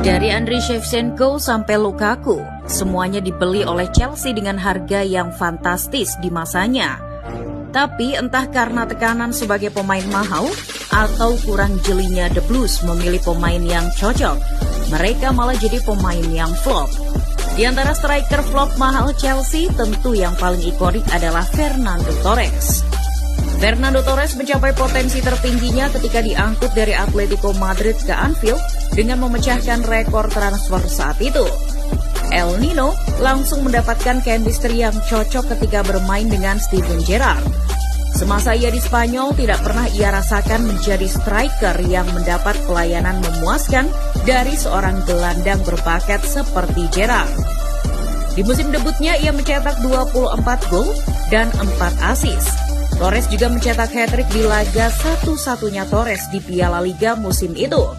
Dari Andriy Shevchenko sampai Lukaku, semuanya dibeli oleh Chelsea dengan harga yang fantastis di masanya. Tapi entah karena tekanan sebagai pemain mahal atau kurang jelinya The Blues memilih pemain yang cocok, mereka malah jadi pemain yang flop. Di antara striker flop mahal Chelsea, tentu yang paling ikonik adalah Fernando Torres. Fernando Torres mencapai potensi tertingginya ketika diangkut dari Atletico Madrid ke Anfield dengan memecahkan rekor transfer saat itu. El Nino langsung mendapatkan chemistry yang cocok ketika bermain dengan Steven Gerrard. Semasa ia di Spanyol, tidak pernah ia rasakan menjadi striker yang mendapat pelayanan memuaskan dari seorang gelandang berbakat seperti Gerrard. Di musim debutnya ia mencetak 24 gol dan 4 assist. Torres juga mencetak hat-trick di laga satu-satunya Torres di Piala Liga musim itu.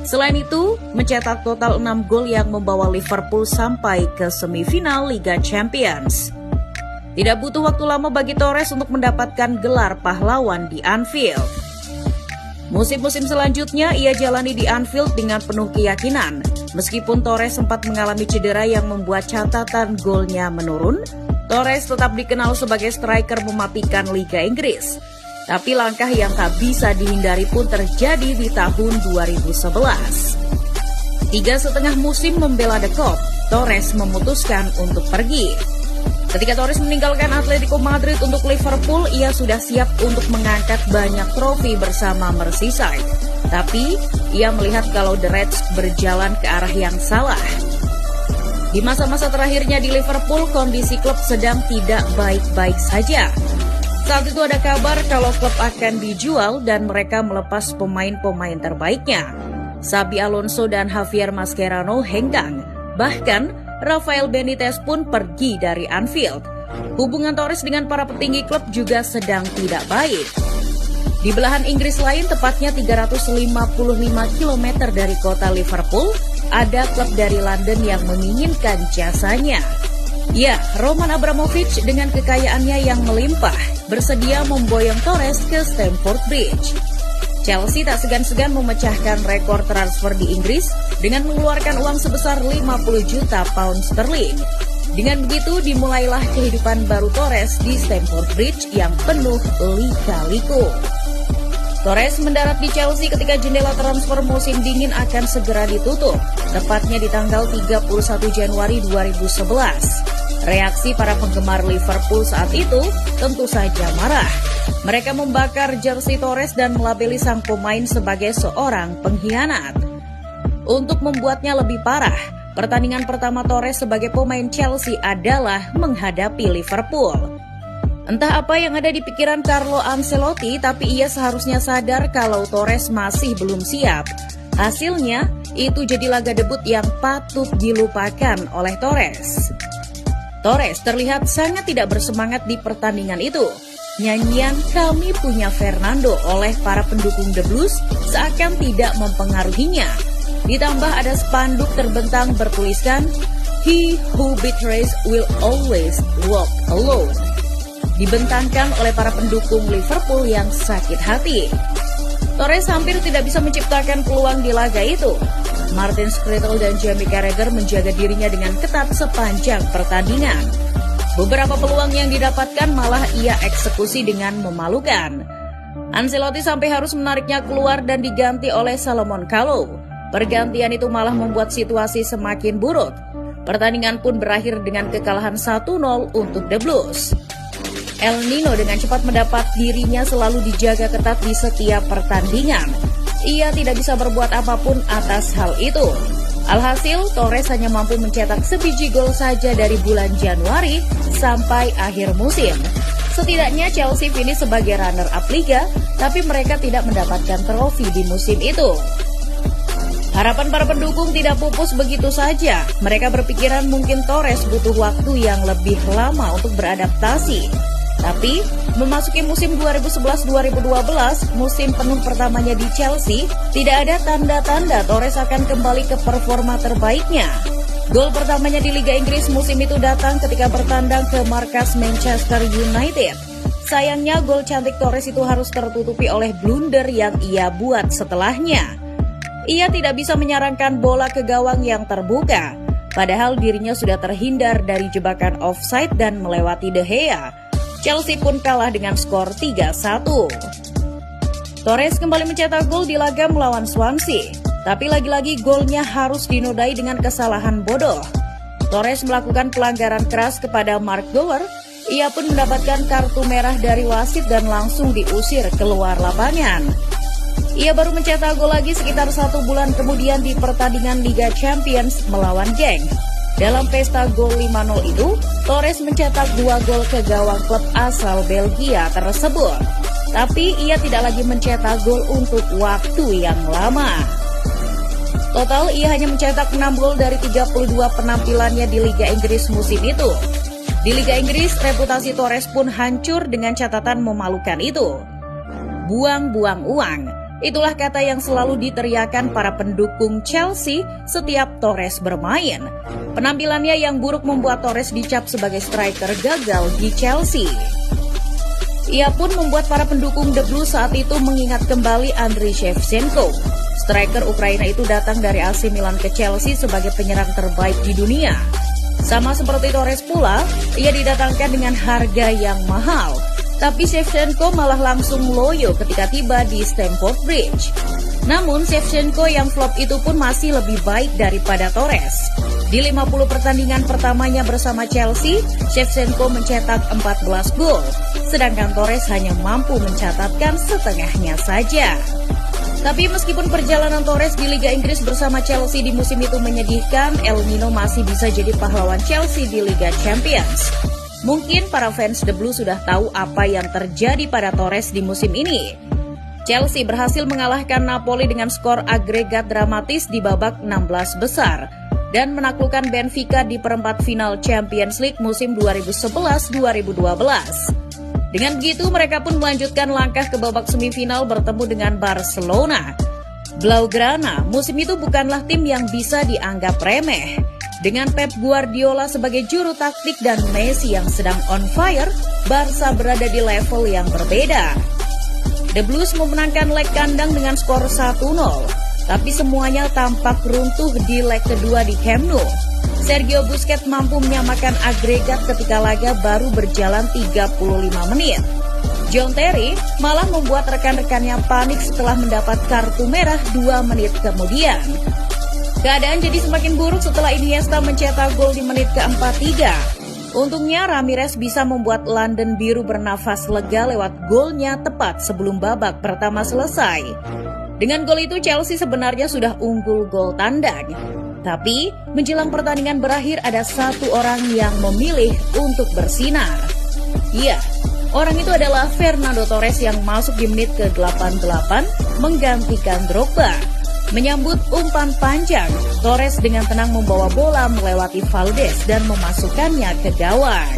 Selain itu, mencetak total 6 gol yang membawa Liverpool sampai ke semifinal Liga Champions. Tidak butuh waktu lama bagi Torres untuk mendapatkan gelar pahlawan di Anfield. Musim-musim selanjutnya ia jalani di Anfield dengan penuh keyakinan. Meskipun Torres sempat mengalami cedera yang membuat catatan golnya menurun, Torres tetap dikenal sebagai striker mematikan Liga Inggris. Tapi langkah yang tak bisa dihindari pun terjadi di tahun 2011. 3,5 musim membela The Cop, Torres memutuskan untuk pergi. Ketika Torres meninggalkan Atletico Madrid untuk Liverpool, ia sudah siap untuk mengangkat banyak trofi bersama Merseyside. Tapi, ia melihat kalau The Reds berjalan ke arah yang salah. Di masa-masa terakhirnya di Liverpool, kondisi klub sedang tidak baik-baik saja. Saat itu ada kabar kalau klub akan dijual dan mereka melepas pemain-pemain terbaiknya. Xabi Alonso dan Javier Mascherano hengkang. Bahkan, Rafael Benitez pun pergi dari Anfield. Hubungan Torres dengan para petinggi klub juga sedang tidak baik. Di belahan Inggris lain, tepatnya 355 km dari kota Liverpool, ada klub dari London yang menginginkan jasanya. Ya, Roman Abramovich dengan kekayaannya yang melimpah bersedia memboyong Torres ke Stamford Bridge. Chelsea tak segan-segan memecahkan rekor transfer di Inggris dengan mengeluarkan uang sebesar 50 juta pound sterling. Dengan begitu dimulailah kehidupan baru Torres di Stamford Bridge yang penuh lika-liku. Torres mendarat di Chelsea ketika jendela transfer musim dingin akan segera ditutup, tepatnya di tanggal 31 Januari 2011. Reaksi para penggemar Liverpool saat itu tentu saja marah. Mereka membakar jersey Torres dan melabeli sang pemain sebagai seorang pengkhianat. Untuk membuatnya lebih parah, pertandingan pertama Torres sebagai pemain Chelsea adalah menghadapi Liverpool. Entah apa yang ada di pikiran Carlo Ancelotti, tapi ia seharusnya sadar kalau Torres masih belum siap. Hasilnya, itu jadi laga debut yang patut dilupakan oleh Torres. Torres terlihat sangat tidak bersemangat di pertandingan itu. Nyanyian "Kami Punya Fernando" oleh para pendukung The Blues seakan tidak mempengaruhinya. Ditambah ada spanduk terbentang bertuliskan "He who betrays will always walk alone", dibentangkan oleh para pendukung Liverpool yang sakit hati. Torres hampir tidak bisa menciptakan peluang di laga itu. Martin Skrtel dan Jamie Carragher menjaga dirinya dengan ketat sepanjang pertandingan. Beberapa peluang yang didapatkan malah ia eksekusi dengan memalukan. Ancelotti sampai harus menariknya keluar dan diganti oleh Salomon Kalou. Pergantian itu malah membuat situasi semakin buruk. Pertandingan pun berakhir dengan kekalahan 1-0 untuk The Blues. El Nino dengan cepat mendapat dirinya selalu dijaga ketat di setiap pertandingan. Ia tidak bisa berbuat apapun atas hal itu. Alhasil, Torres hanya mampu mencetak sebiji gol saja dari bulan Januari sampai akhir musim. Setidaknya Chelsea finish sebagai runner-up Liga, tapi mereka tidak mendapatkan trofi di musim itu. Harapan para pendukung tidak pupus begitu saja. Mereka berpikiran mungkin Torres butuh waktu yang lebih lama untuk beradaptasi. Tapi, memasuki musim 2011-2012, musim penuh pertamanya di Chelsea, tidak ada tanda-tanda Torres akan kembali ke performa terbaiknya. Gol pertamanya di Liga Inggris musim itu datang ketika bertandang ke markas Manchester United. Sayangnya, gol cantik Torres itu harus tertutupi oleh blunder yang ia buat setelahnya. Ia tidak bisa menyarankan bola ke gawang yang terbuka, padahal dirinya sudah terhindar dari jebakan offside dan melewati De Gea. Chelsea pun kalah dengan skor 3-1. Torres kembali mencetak gol di laga melawan Swansea, tapi lagi-lagi golnya harus dinodai dengan kesalahan bodoh. Torres melakukan pelanggaran keras kepada Mark Gower. Ia pun mendapatkan kartu merah dari wasit dan langsung diusir keluar lapangan. Ia baru mencetak gol lagi sekitar 1 bulan kemudian di pertandingan Liga Champions melawan Genk. Dalam pesta gol 5-0 itu, Torres mencetak 2 gol ke gawang klub asal Belgia tersebut. Tapi ia tidak lagi mencetak gol untuk waktu yang lama. Total ia hanya mencetak 6 gol dari 32 penampilannya di Liga Inggris musim itu. Di Liga Inggris, reputasi Torres pun hancur dengan catatan memalukan itu. Buang-buang uang, itulah kata yang selalu diteriakan para pendukung Chelsea setiap Torres bermain. Penampilannya yang buruk membuat Torres dicap sebagai striker gagal di Chelsea. Ia pun membuat para pendukung The Blues saat itu mengingat kembali Andriy Shevchenko. Striker Ukraina itu datang dari AC Milan ke Chelsea sebagai penyerang terbaik di dunia. Sama seperti Torres pula, ia didatangkan dengan harga yang mahal. Tapi Shevchenko malah langsung loyo ketika tiba di Stamford Bridge. Namun Shevchenko yang flop itu pun masih lebih baik daripada Torres. Di 50 pertandingan pertamanya bersama Chelsea, Shevchenko mencetak 14 gol, sedangkan Torres hanya mampu mencatatkan setengahnya saja. Tapi meskipun perjalanan Torres di Liga Inggris bersama Chelsea di musim itu menyedihkan, El Nino masih bisa jadi pahlawan Chelsea di Liga Champions. Mungkin para fans The Blues sudah tahu apa yang terjadi pada Torres di musim ini. Chelsea berhasil mengalahkan Napoli dengan skor agregat dramatis di babak 16 besar dan menaklukkan Benfica di perempat final Champions League musim 2011-2012. Dengan begitu, mereka pun melanjutkan langkah ke babak semifinal bertemu dengan Barcelona. Blaugrana musim itu bukanlah tim yang bisa dianggap remeh. Dengan Pep Guardiola sebagai juru taktik dan Messi yang sedang on fire, Barca berada di level yang berbeda. The Blues memenangkan leg kandang dengan skor 1-0, tapi semuanya tampak runtuh di leg kedua di Camp Nou. Sergio Busquets mampu menyamakan agregat ketika laga baru berjalan 35 menit. John Terry malah membuat rekan-rekannya panik setelah mendapat kartu merah 2 menit kemudian. Keadaan jadi semakin buruk setelah Iniesta mencetak gol di menit ke-43. Untungnya Ramirez bisa membuat London Biru bernafas lega lewat golnya tepat sebelum babak pertama selesai. Dengan gol itu Chelsea sebenarnya sudah unggul gol tandang. Tapi menjelang pertandingan berakhir ada satu orang yang memilih untuk bersinar. Iya, orang itu adalah Fernando Torres yang masuk di menit ke-88 menggantikan Drogba. Menyambut umpan panjang, Torres dengan tenang membawa bola melewati Valdes dan memasukkannya ke gawang.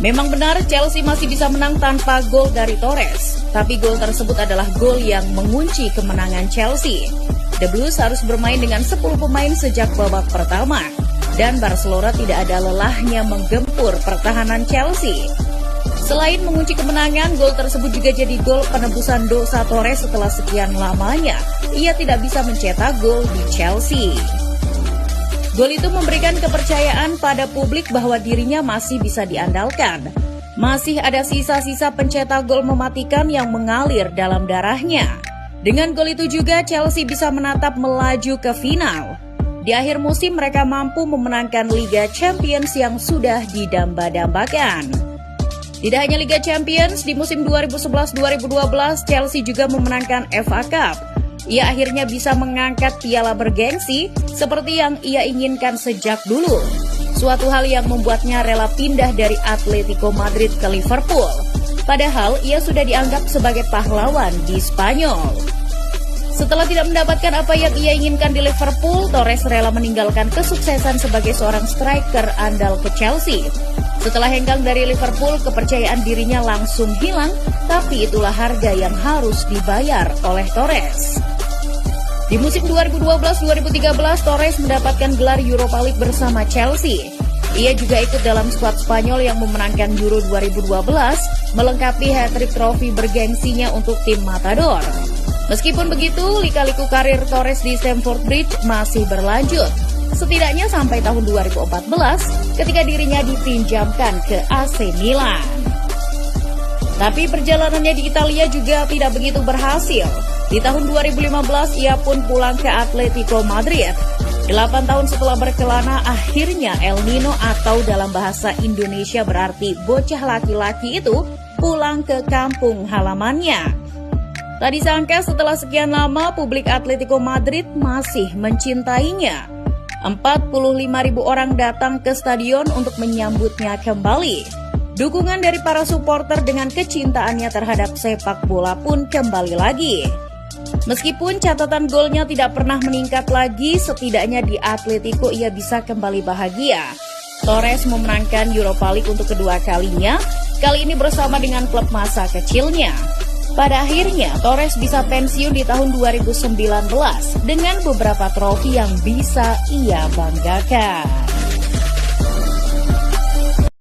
Memang benar Chelsea masih bisa menang tanpa gol dari Torres, tapi gol tersebut adalah gol yang mengunci kemenangan Chelsea. The Blues harus bermain dengan 10 pemain sejak babak pertama, dan Barcelona tidak ada lelahnya menggempur pertahanan Chelsea. Selain mengunci kemenangan, gol tersebut juga jadi gol penebusan dosa Torres setelah sekian lamanya ia tidak bisa mencetak gol di Chelsea. Gol itu memberikan kepercayaan pada publik bahwa dirinya masih bisa diandalkan. Masih ada sisa-sisa pencetak gol mematikan yang mengalir dalam darahnya. Dengan gol itu juga Chelsea bisa menatap melaju ke final. Di akhir musim mereka mampu memenangkan Liga Champions yang sudah didamba-dambakan. Tidak hanya Liga Champions, di musim 2011-2012 Chelsea juga memenangkan FA Cup. Ia akhirnya bisa mengangkat piala bergengsi seperti yang ia inginkan sejak dulu. Suatu hal yang membuatnya rela pindah dari Atletico Madrid ke Liverpool. Padahal ia sudah dianggap sebagai pahlawan di Spanyol. Setelah tidak mendapatkan apa yang ia inginkan di Liverpool, Torres rela meninggalkan kesuksesan sebagai seorang striker andal ke Chelsea. Setelah hengkang dari Liverpool, kepercayaan dirinya langsung hilang, tapi itulah harga yang harus dibayar oleh Torres. Di musim 2012-2013, Torres mendapatkan gelar Europa League bersama Chelsea. Ia juga ikut dalam skuad Spanyol yang memenangkan Euro 2012, melengkapi hat-trick trofi bergengsinya untuk tim Matador. Meskipun begitu, lika-liku karir Torres di Stamford Bridge masih berlanjut. Setidaknya sampai tahun 2014 ketika dirinya dipinjamkan ke AC Milan. Tapi perjalanannya di Italia juga tidak begitu berhasil. Di tahun 2015 ia pun pulang ke Atletico Madrid. 8 tahun setelah berkelana, akhirnya El Nino atau dalam bahasa Indonesia berarti bocah laki-laki itu pulang ke kampung halamannya. Tak disangka setelah sekian lama publik Atletico Madrid masih mencintainya. 45.000 orang datang ke stadion untuk menyambutnya kembali. Dukungan dari para supporter dengan kecintaannya terhadap sepak bola pun kembali lagi. Meskipun catatan golnya tidak pernah meningkat lagi, setidaknya di Atletico ia bisa kembali bahagia. Torres memenangkan Europa League untuk kedua kalinya, kali ini bersama dengan klub masa kecilnya. Pada akhirnya, Torres bisa pensiun di tahun 2019 dengan beberapa trofi yang bisa ia banggakan.